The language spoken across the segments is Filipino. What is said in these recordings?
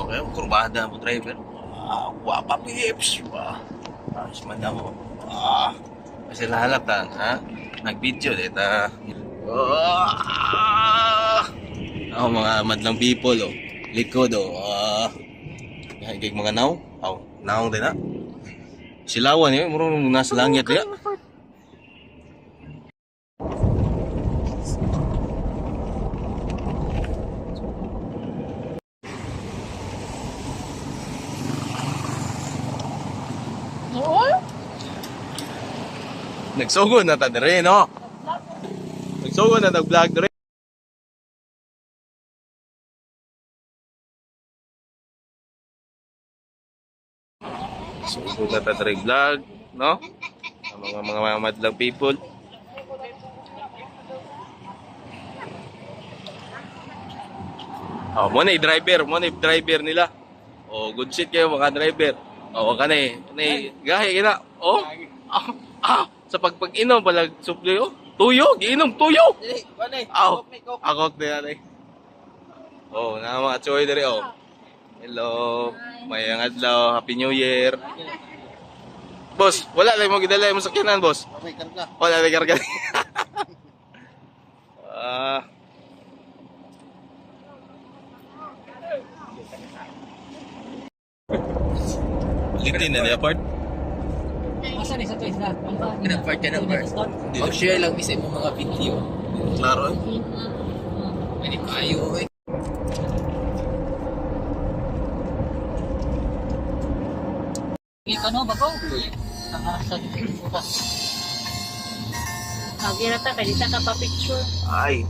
Kaya kurbada mo driver. Wapa pips. Ayos man ako. Kasi lalatan, ha? Nag-video dita. Ako mga madlang people, oh. Likod, oh. Kaya mga naw. Naong din, ha? Silawan, eh. Murong nasa langit, ya. Nagsugod na ta dire, no? Nagsugod na tag-vlog dire. Sugod na ta dire vlog, no? Ang mga madlang people. Mo na driver nila. Good shit kayo mga driver. Gahi kina. Sa pag-inom palag supli, tuyo, giinom tuyo. Ako din na mga choy dire, Hello. Mayang adlaw, Happy New Year. Boss, wala lang mo gidala mo sakyanan, boss. Okay, karga. Wala lang karga. Litin na niya part. Asa ni sa to isla? Pinag-part ka na, part. Mag-share lang isa mo mga video. Klaro, Pwede kayo, Ika no bago. Sa buka. Agira ta kay dita ka pa picture. Ay,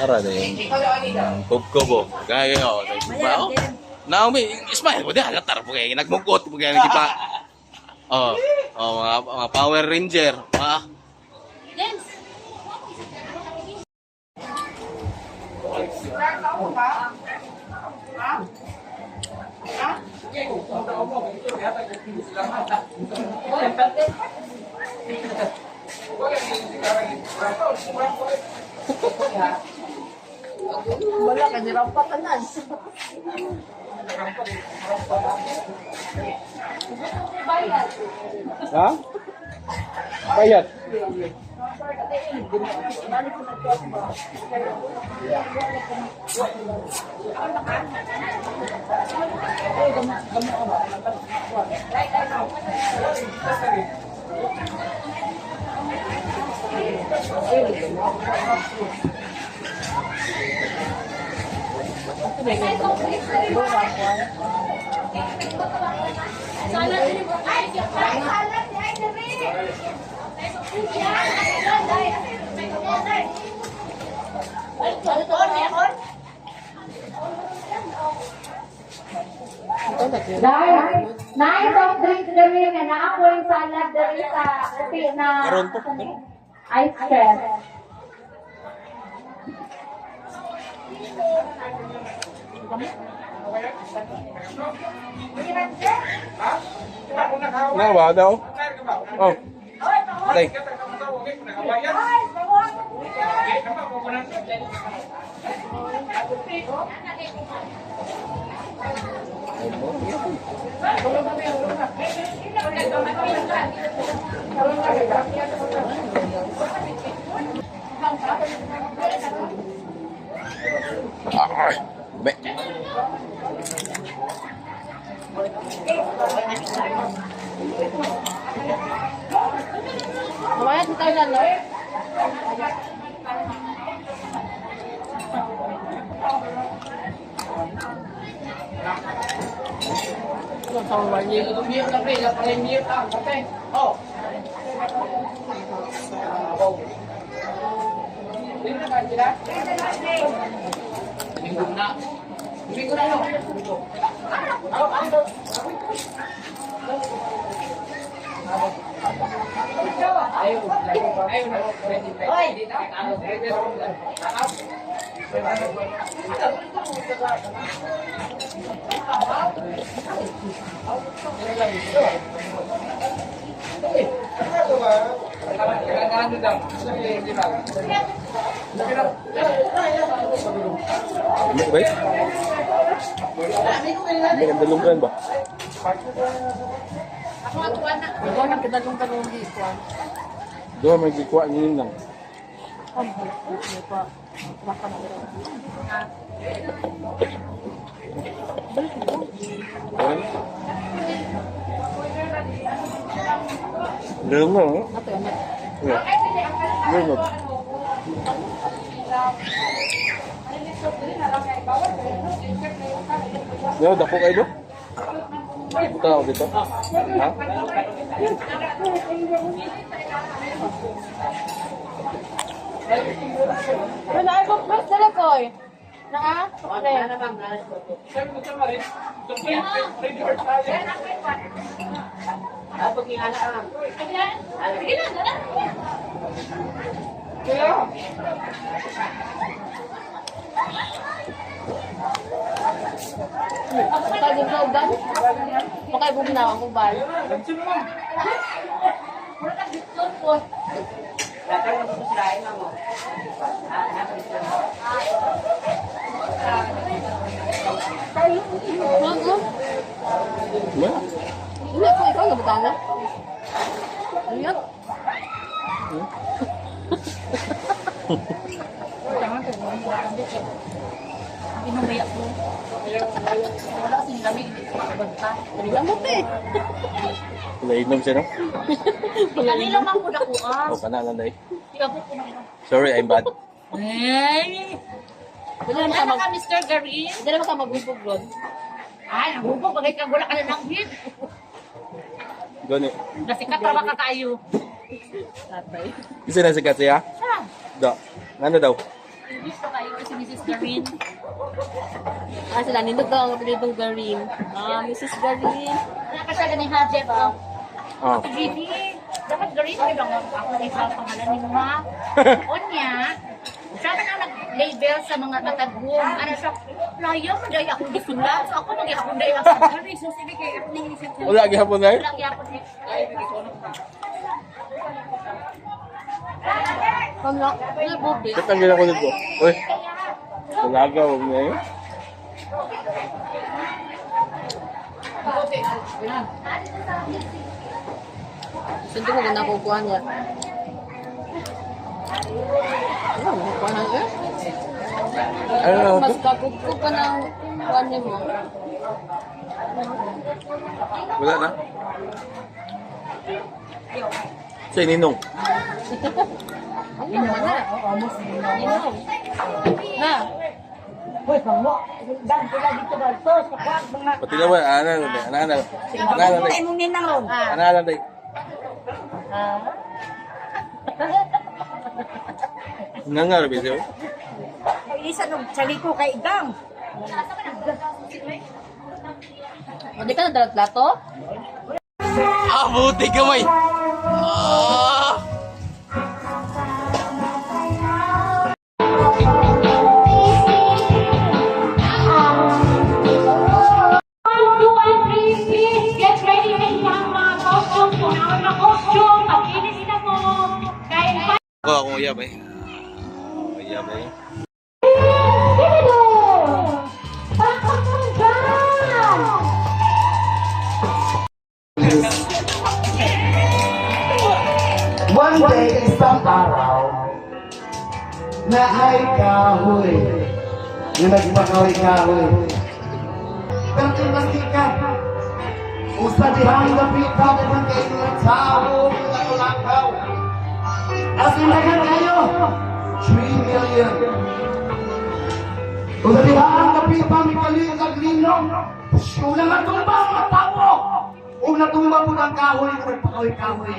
Ara na yung kubkubo. Kaya o. Ba o? Naomi, smile mo di. Halatar po kayo. Nagmugot po kayo. Nagipa. Oh, mga Power Ranger. Ah. James! Wala ka, nirampatanan. Ha? Bayat. Dahil, nais of drink dali nga na ako yung salad dali sa puti na ice cream. Nawa daw? Oh. Tay. Ay, be. Mamaya kita na no? Ano ba? May nagdalunggan ba? Ikaw nang kadalong-dalong dito. Doon may gikuha niyo lang. Dalungan, no? Yeah. Dalungan. Yo, dako kayo do? Punta ako dito. Ha? Wala ay bukbuk dala ko eh. Naa? Okay. Pagkagin sa ugan, pagkagin na ang ubal. Yeah. Hindi ko ikaw nabutan na. Ayun. Inumaya ko. Wala kasing lamig. Basta. Kanila mo pe. Nainom siya, no? Kanila man ko na ko. Oh, kana lang dahil. Ikaw po. Sorry, I'm bad. Ay! Wala naman ka mag... Mr. Garin? Hindi naman ka magbubog ron. Ay, nagubog. Bagay kang wala ka na ng hit. Gani. Nasikat pa ba ka kayo? Tatay. Isa na sikat siya? Siya. Da. Ano daw? Gusto kayo si Mrs. Garin. Sila nindot daw ang apelidong Garin. Mrs. Garin. Wala ka siya ganang hajep. Ah. Gini, dapat Garin mo lang ako na sa pangalan ni mga. Onya, siya man ang nag-label sa mga tatagong. Ano siya, layo mo dahil akong gisulat. So ako mag-iapon dahil ako. Garin, so sige kayo, ako nang isip ko. Wala gihapon na. Wala gyapon eh. Wala bobe. Kat ang gina ko nito. Uy. Talaga, huwag na yun. Sindi mo ganda kukuha niya. Kukuha na siya. Ano na Mas ito? kakugkog pa ng kuha niya mo. Wala na. Sa Ninong. Ano mo na? Inom. Na. Pati na ba? Ano na? Ano na? Ano na? mong ninang ron. Ano na? Nangar ba siya? Isa nung sali ko kay Igang. O, di ka na dalat plato? Ah, buti kamay! Ah! Get ready na yung mga costume. Kung ako na costume, pag-inis na mo. Kahit pa. Akong uyab eh. Uyab eh. Dito! Pakakang dyan! One day, isang araw, na ay kahoy. Yung nagpakahoy-kahoy. Pero masika, usa dihang napita ng kayo ng tao, natulakaw. As in kayo, 3 million. Usa dihang napita may kaling kaglino, ulang natumba ang mga tao. Kung natumba po ng kahoy, kung nagpakahoy-kahoy.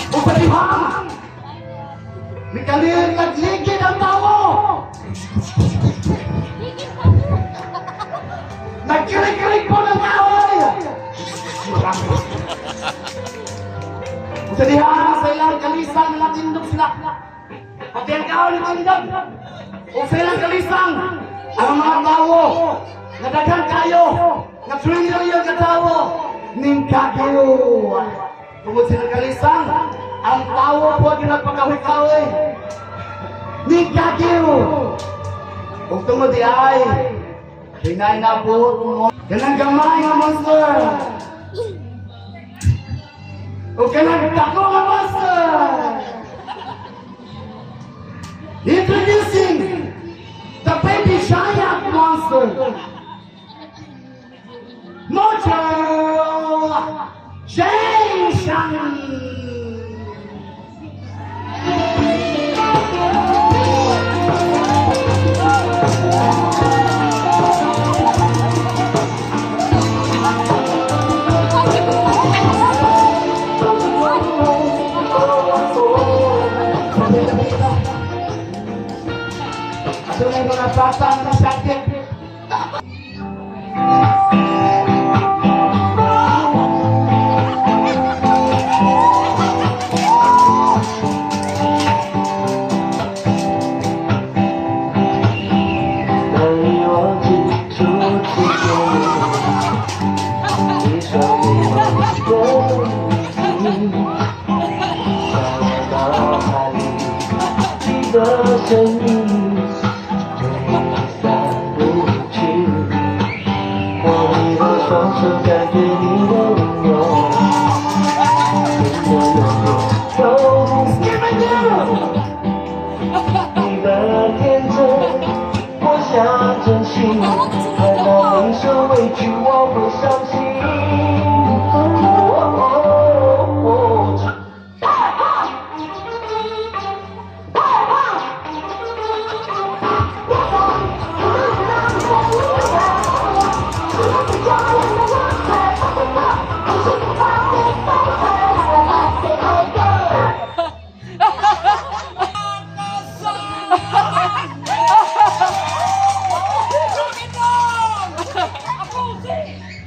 Usa dihang may kaling kagligid ang tao. Nagkirig-kirig po ng kahoy! Sa dihaan sa ilang kalisang natindog sila. Pati ang kahoy natindog. O sa ilang kalisang, ang mga tao, nadagan kayo, na 3 million ka tao, ningkagyo. Tungod silang kalisang, ang tao po ginagpakahoy-kahoy. Ningkagyo. Kung tungod di ay, hinay na po mo. Kanang gamay nga monster. O kanang dako nga monster. Introducing the baby giant monster. Mojo Jason. Tunay mga bata na sakit.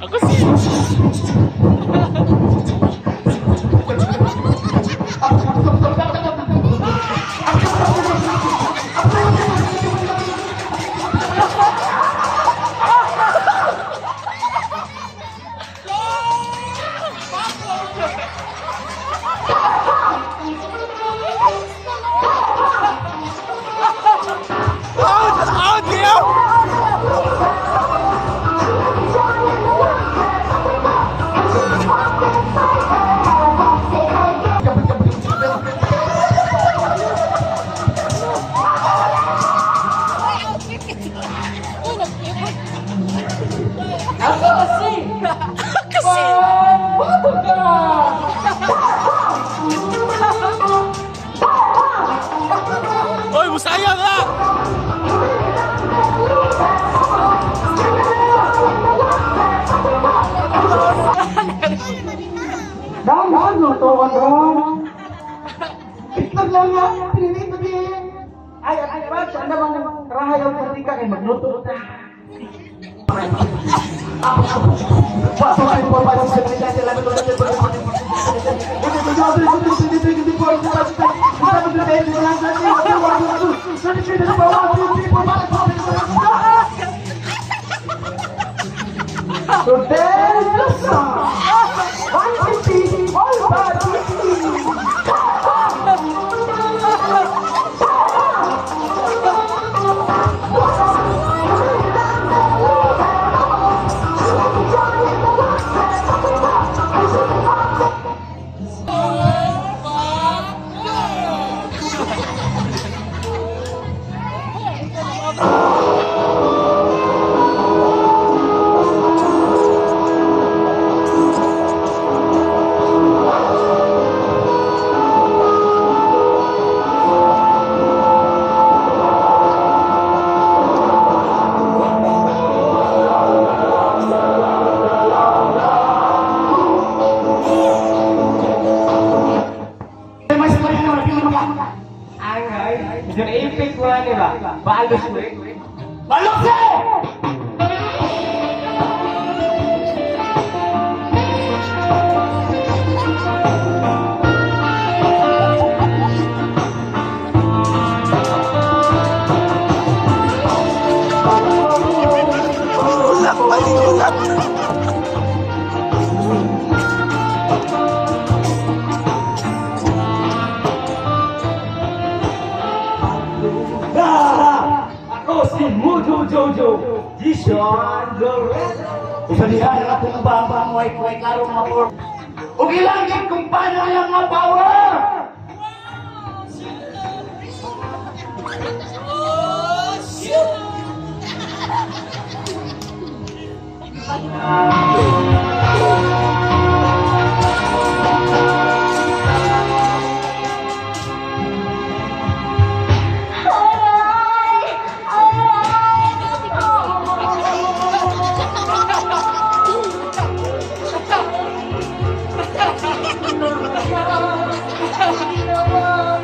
Ako si... Oy, musayang na! Dahan mo to, Andron. Itlog lang nga, pinilit mo din. Ay, Brad, saan namang rahayaw pati ka kay magluto na. Pasok ay po, pasok sa kita, sila na tulad ng So there's the song. 150 all body. Yung epic mo di ba? Balos mo eh. Balok eh! Ako si Mujo Jojo, Jishon Lorenzo. Usalihan na kung baba mo ay kuway karong mapor. Huwag ilangin kung paano lang ang power!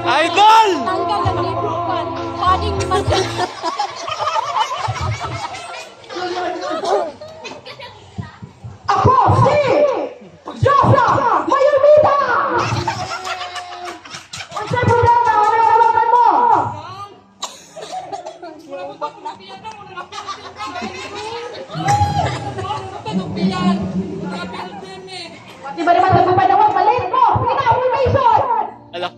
Idol! Tanggal ang libukan. Paning naman. Ako si Josa Mayumita! Ang sa programa, ano ang kalaban mo? Pati ba naman sa panawag malit mo? Sige na, formation! Ala.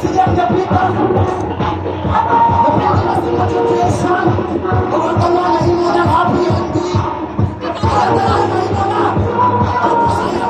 Sejak Jakarta, napili na sila sa Jason. Huwag ka na imo ng happy ending. Tara na imo na. Ako siya.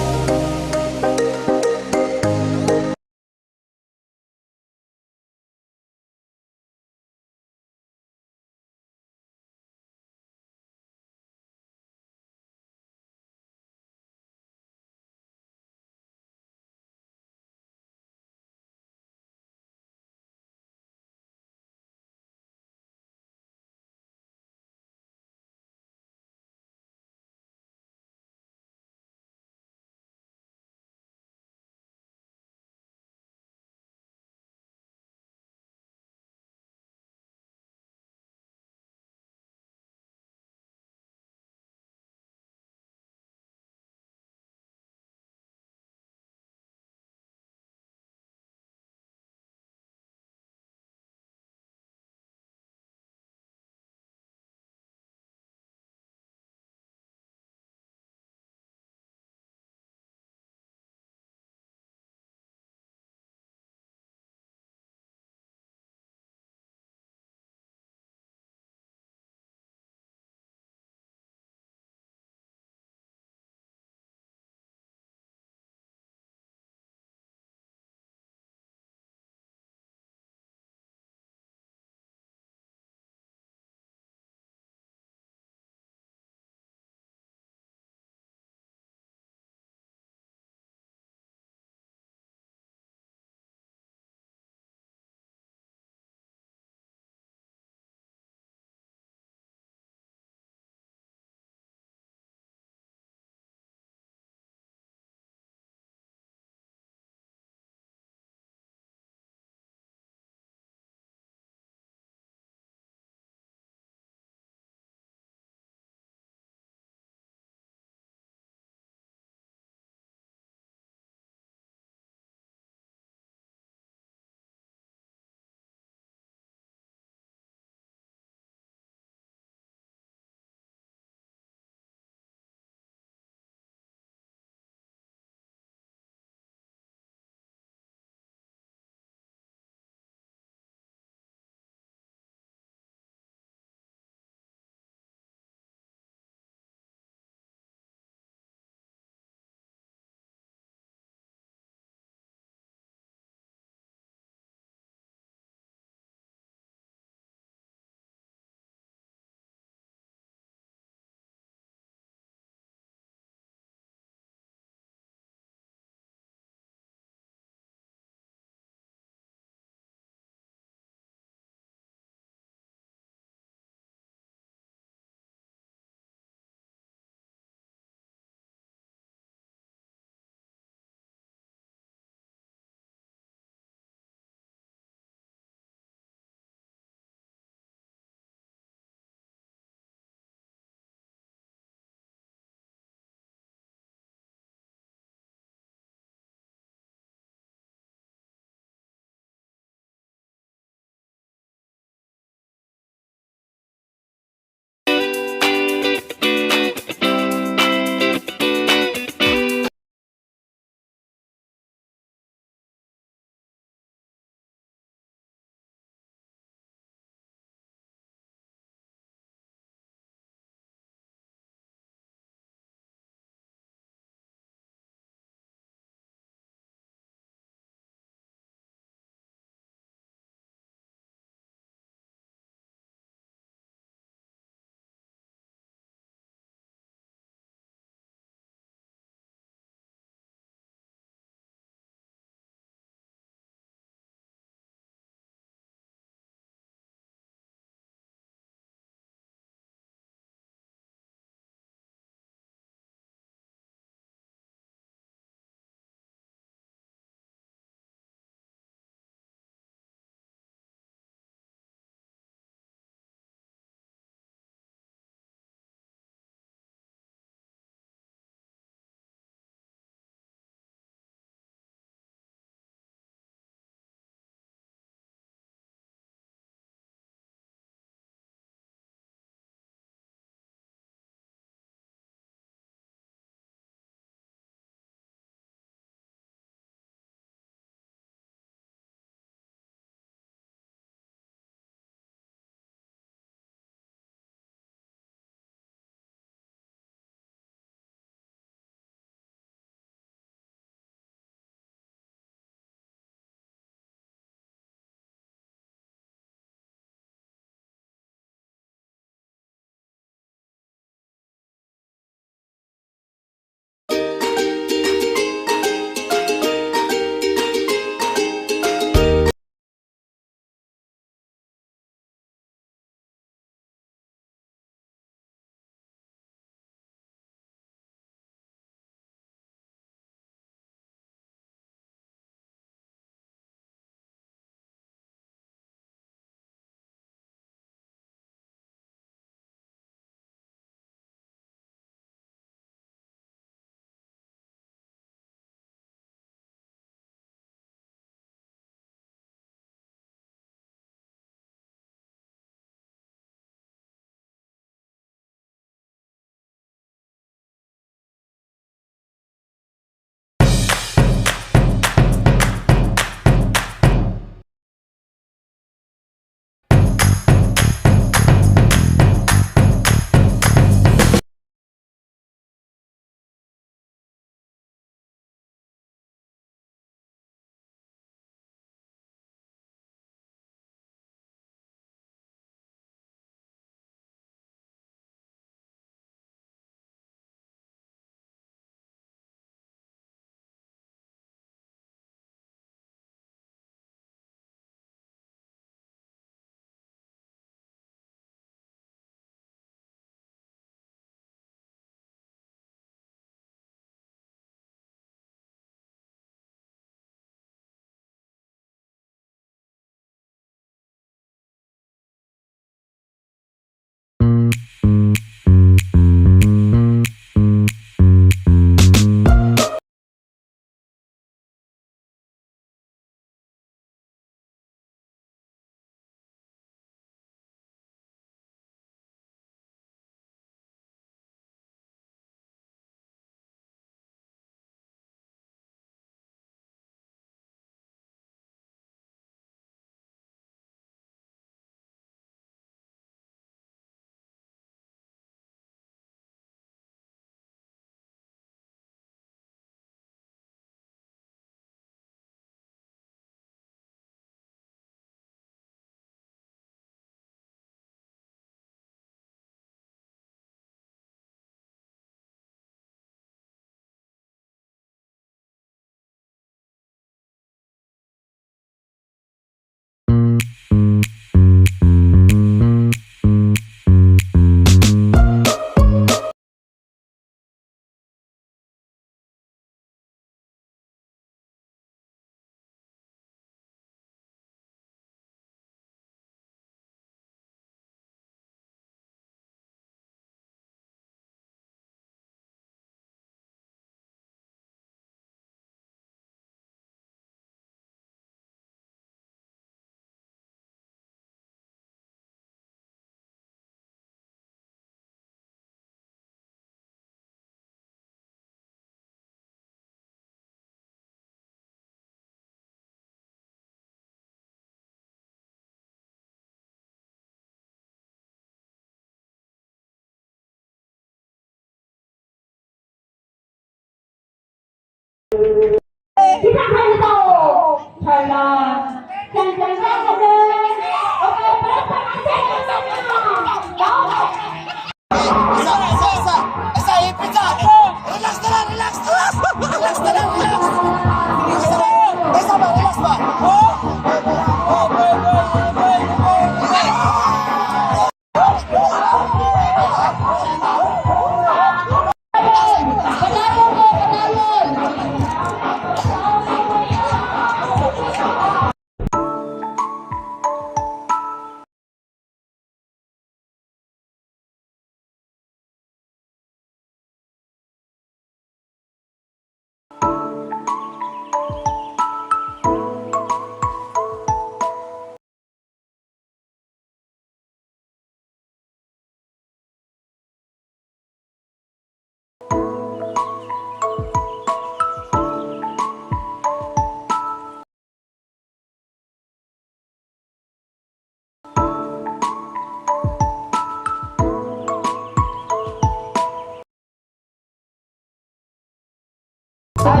Okay,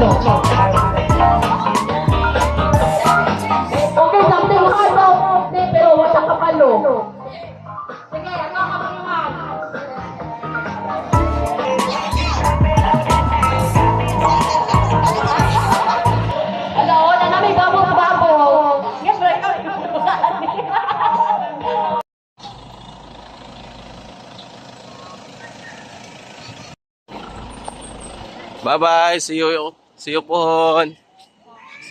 something hard daw, pero wala ka palo. Sige, ano ka mga? Hello, na namin babong-babong. Yes, right. Bye-bye. See you. See you pohon.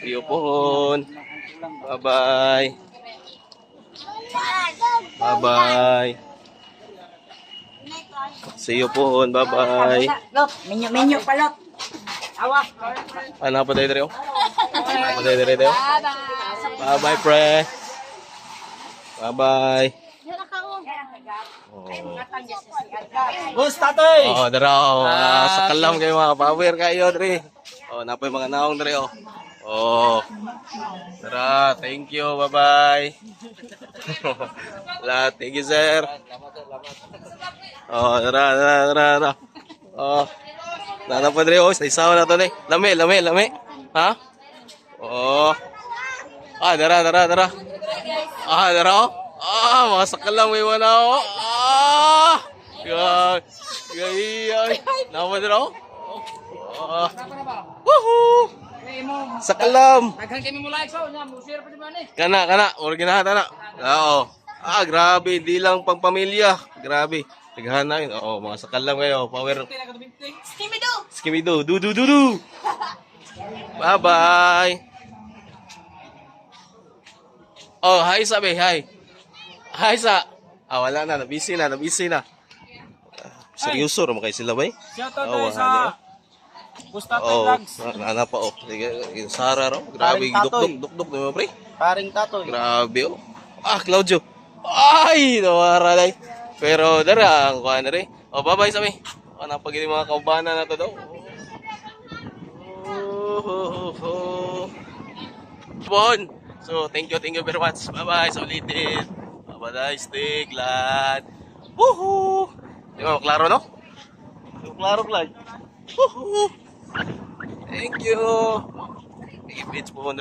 See you pohon. Bye-bye. Bye-bye. See you pohon. Bye-bye. Menu palot. Awa. Ano pa tayo dito? Ano pa tayo dito? Bye-bye, pre. Bye-bye. Bus, tatoy! Oh, dara. Sa kalam kayo mga power kayo, dre. Oh, napay mga naong dre, oh. Oh. Dara, thank you. Bye-bye. Thank you, sir. Oh, dara. Oh. Nana pa dre, oh. Sa isaw na to, ne. Lami. Ha? Oh. Ah, dara. Ah, dara, oh. Ah, mga sakalam may wana, oh. Ah! Gay. Nama dra, oh. Ah. Woohoo! Sakalam. Kana. Ora ginahata na. Oo. Ah, grabe, di lang pang pamilya. Grabe. Tighana yun. Oo, mga sakalam kayo. Power. Skimido. Du. Bye-bye. Oh, hi sabi, hi. Hi sa. Ah, wala na. Busy na. Seryoso naman kayo sila ba eh? Shoutout Oh, tayo sa Bus Tatoy Oo, Vlogs. nana pa, oh. Sige, Sara, oh. Grabe, Paring Tatoy. duk-duk, di ba, pre? Paring Tatoy. Grabe, oh. Ah, Claudio. Ay, nawara na. Pero, dara, ang kuha na rin. Oh, bye-bye, sabi. Oh, napagili mga kaubana na to daw. Bon. So, thank you very much. Bye-bye, sa ulitin. Bye-bye, stay glad. Woohoo! Di ba, klaro, no? Klaro, Woohoo! Thank you. It's po,